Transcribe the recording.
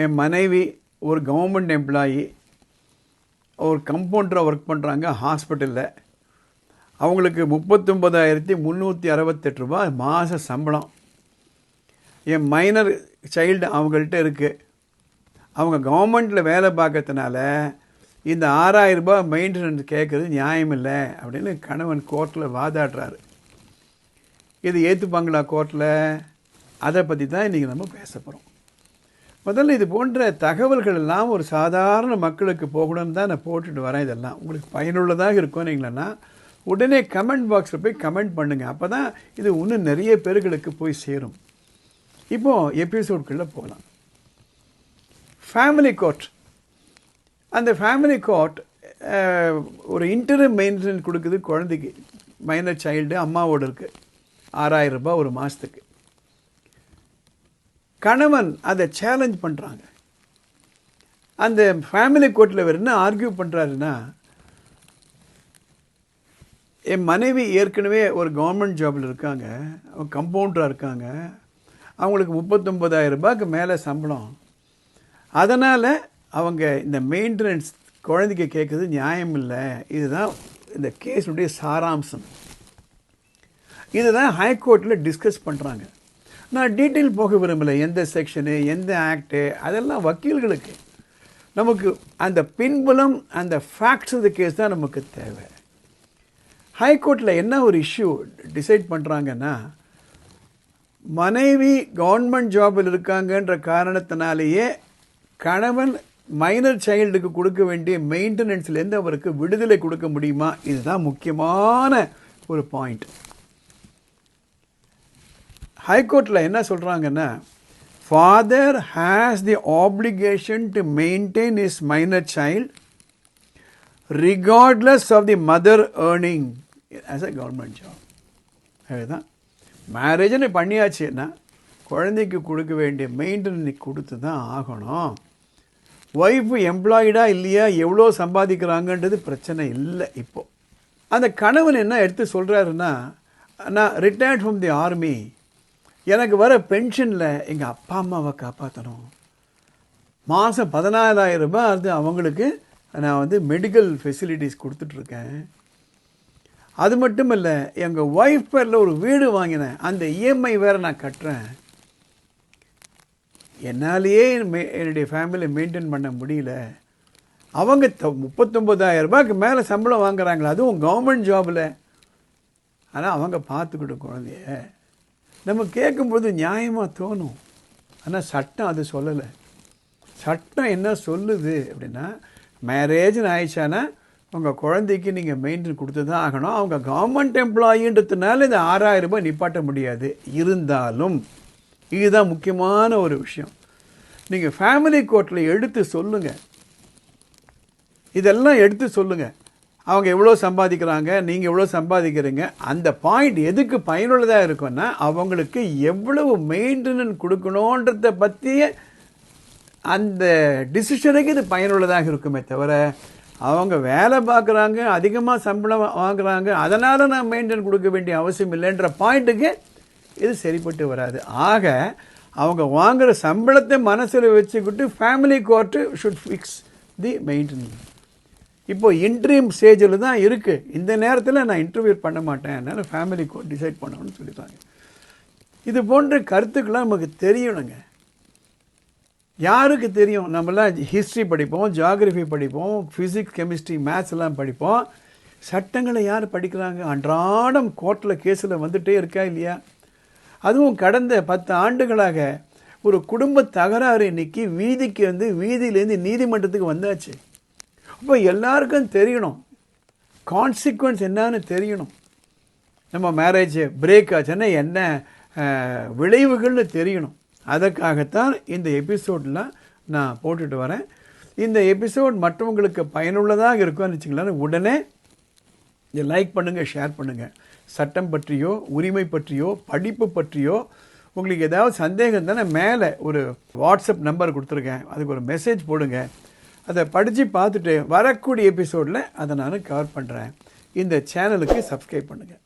என் மனைவி ஒரு government employee, ஒரு கம்பவுண்டராக ஒர்க் பண்ணுறாங்க ஹாஸ்பிட்டலில். அவங்களுக்கு 39,368 ரூபா மாத சம்பளம். என் மைனர் சைல்டு அவங்கள்ட்ட இருக்குது. அவங்க கவர்மெண்ட்டில் வேலை பார்க்கறதுனால இந்த 6,000 ரூபாய் மெயின்டெனன்ஸ் கேட்குறது நியாயம் இல்லை அப்படின்னு கணவன் கோர்ட்டில் வாதாடுறாரு. இது ஏற்றுப்பாங்களா கோர்ட்டில்? அதை பற்றி தான் இன்றைக்கி நம்ம பேச போகிறோம். முதல்ல இது போன்ற தகவல்கள் எல்லாம் ஒரு சாதாரண மக்களுக்கு போகணும்னு தான் நான் போட்டுட்டு வரேன். இதெல்லாம் உங்களுக்கு பயனுள்ளதாக இருக்கும்னீங்களா உடனே கமெண்ட் பாக்ஸில் போய் கமெண்ட் பண்ணுங்கள். அப்போ தான் இது இன்னும் நிறைய பேர்களுக்கு போய் சேரும். இப்போது எபிசோட்குள்ளே போகலாம். Family court. அந்த ஃபேமிலி கோர்ட் ஒரு இன்டரிம் மெயின்டெனன்ஸ் கொடுக்குது குழந்தைக்கு. மைனர் சைல்டு அம்மாவோடு இருக்குது. 6,000 ரூபாய் ஒரு மாதத்துக்கு. கணவன் அதை சேலஞ்ச் பண்ணுறாங்க. அந்த ஃபேமிலி கோர்ட்டில் வேறு என்ன ஆர்கியூ பண்ணுறாருன்னா, என் மனைவி ஏற்கனவே ஒரு கவர்மெண்ட் ஜாபில் இருக்காங்க, அவங்க கம்பவுண்டராக இருக்காங்க, அவங்களுக்கு 39,000 ரூபாய்க்கு மேலே சம்பளம். அதனால் அவங்க இந்த மெயின்டெனன்ஸ் குழந்தைக்கு கேட்குறது நியாயம் இல்லை. இதுதான் இந்த கேஸுடைய சாராம்சம். இதுதான் ஹைகோர்ட்டில் டிஸ்கஸ் பண்ணுறாங்க. நான் டீட்டெயில் போக விரும்பலை. எந்த செக்ஷனு, எந்த ஆக்டு, அதெல்லாம் வக்கீல்களுக்கு. நமக்கு அந்த பின்புலம், அந்த ஃபேக்ட்ஸ் ஆஃப் த கேஸ் தான் நமக்கு தேவை. ஹைகோர்ட்டில் என்ன ஒரு இஷ்யூ டிசைட் பண்ணுறாங்கன்னா, மனைவி கவர்மெண்ட் ஜாபில் இருக்காங்கன்ற காரணத்தினாலேயே கணவன் மைனர் சைல்டுக்கு கொடுக்க வேண்டிய மெயின்டெனன்ஸ்லேருந்து அவருக்கு விடுதலை கொடுக்க முடியுமா? இதுதான் முக்கியமான ஒரு பாயிண்ட். ஹைகோர்ட்டில் என்ன சொல்கிறாங்கன்னா, father has the obligation to maintain his minor child regardless of the mother earning as a government job. அதுதான் மேரேஜ்னு பண்ணியாச்சுன்னா குழந்தைக்கு கொடுக்க வேண்டிய மெயின்டெனன்ஸ் கொடுத்து தான் ஆகணும். ஒய்ஃபு எம்ப்ளாய்டாக இல்லையா, எவ்வளோ சம்பாதிக்கிறாங்கன்றது பிரச்சனை இல்லை. இப்போது அந்த கணவன் என்ன எடுத்து சொல்கிறாருன்னா, நான் ரிட்டையர்ட் ஃப்ரம் தி ஆர்மி, எனக்கு வர பென்ஷனில் எங்கள் அப்பா அம்மாவை காப்பாற்றணும். மாதம் 14,000 ரூபாய் அது அவங்களுக்கு நான் மெடிக்கல் ஃபெசிலிட்டிஸ் கொடுத்துட்ருக்கேன். அது மட்டும் இல்லை, எங்கள் ஒய்ஃப் பேரில் ஒரு வீடு வாங்கினேன், அந்த இஎம்ஐ வேறு நான் கட்டுறேன். என்னாலேயே என்னுடைய ஃபேமிலியை மெயின்டைன் பண்ண முடியல. அவங்க 39,000 ரூபாய்க்கு மேலே சம்பளம் வாங்குறாங்களா, அதுவும் கவர்மெண்ட் ஜாபில். ஆனால் அவங்க பார்த்துக்கிட்டு குழந்தைய நம்ம கேட்கும்போது நியாயமாக தோணும். ஆனால் சட்டம் அது சொல்லலை. சட்டம் என்ன சொல்லுது அப்படின்னா, மேரேஜ்னு ஆயிடுச்சானா உங்கள் குழந்தைக்கு நீங்கள் மெயின்டைன் கொடுத்து தான் ஆகணும். அவங்க கவர்மெண்ட் எம்ப்ளாயின்றதுனால இந்த 6,000 ரூபாய் நிப்பாட்ட முடியாது. இருந்தாலும் இதுதான் முக்கியமான ஒரு விஷயம். நீங்கள் ஃபேமிலி கோர்ட்டில் எடுத்து சொல்லுங்கள், இதெல்லாம் எடுத்து சொல்லுங்கள். அவங்க எவ்வளோ சம்பாதிக்கிறாங்க, நீங்கள் எவ்வளோ சம்பாதிக்கிறீங்க. அந்த பாயிண்ட் எதுக்கு பயனுள்ளதாக இருக்குன்னா, அவங்களுக்கு எவ்வளவு மெயின்டெனன்ஸ் கொடுக்கணுன்றதை பற்றிய அந்த டிசிஷனுக்கு இது பயனுள்ளதாக இருக்குமே தவிர, அவங்க வேலை பார்க்குறாங்க, அதிகமாக சம்பளம் வாங்குறாங்க, அதனால் நான் மெயின்டெனன்ஸ் கொடுக்க வேண்டிய அவசியம் இல்லைன்ற பாயிண்ட்டுக்கு இது சரிப்பட்டு வராது. ஆக அவங்க வாங்குகிற சம்பளத்தை மனசில் வச்சுக்கிட்டு family court should fix the maintenance. இப்போது இன்ட்ரீம் ஸ்டேஜில் தான் இருக்குது. இந்த நேரத்தில் நான் இன்டர்வியூ பண்ண மாட்டேன், அதனால் ஃபேமிலி கோர்ட் டிசைட் பண்ணணும்னு சொல்லிட்டாங்க. இது போன்ற கருத்துக்கெல்லாம் நமக்கு தெரியணுங்க. யாருக்கு தெரியும்? நம்மளாம் ஹிஸ்ட்ரி படிப்போம், ஜியாகிரஃபி படிப்போம், ஃபிசிக்ஸ், கெமிஸ்ட்ரி, மேத்ஸ் எல்லாம் படிப்போம். சட்டங்களை யார் படிக்கிறாங்க? அன்றாடம் கோர்ட்டில் கேஸில் வந்துகிட்டே இருக்கா இல்லையா? அதுவும் கடந்த 10 ஆண்டுகளாக ஒரு குடும்ப தகராறு இன்னைக்கு வீதிக்கு வீதியிலேருந்து நீதிமன்றத்துக்கு வந்தாச்சு. அப்போ எல்லாருக்கும் தெரியணும், கான்சிக்வன்ஸ் என்னன்னு தெரியணும். நம்ம மேரேஜ் பிரேக் ஆச்சுன்னா என்ன விளைவுகள்னு தெரியணும். அதற்காகத்தான் இந்த எபிசோடில் நான் போட்டுட்டு வரேன். இந்த எபிசோட் மற்றவங்களுக்கு பயனுள்ளதாக இருக்கும்னு வச்சுங்களேன், உடனே இதை லைக் பண்ணுங்கள், ஷேர் பண்ணுங்கள். சட்டம் பற்றியோ, உரிமை பற்றியோ, படிப்பு பற்றியோ உங்களுக்கு ஏதாவது சந்தேகம் தானே மேலே ஒரு வாட்ஸ்அப் நம்பர் கொடுத்துருக்கேன், அதுக்கு ஒரு மெசேஜ் போடுங்க. அதை படித்து பார்த்துட்டு வரக்கூடிய எபிசோடில் அதை நான் கவர் பண்ணுறேன். இந்த சேனலுக்கு சப்ஸ்கிரைப் பண்ணுங்கள்.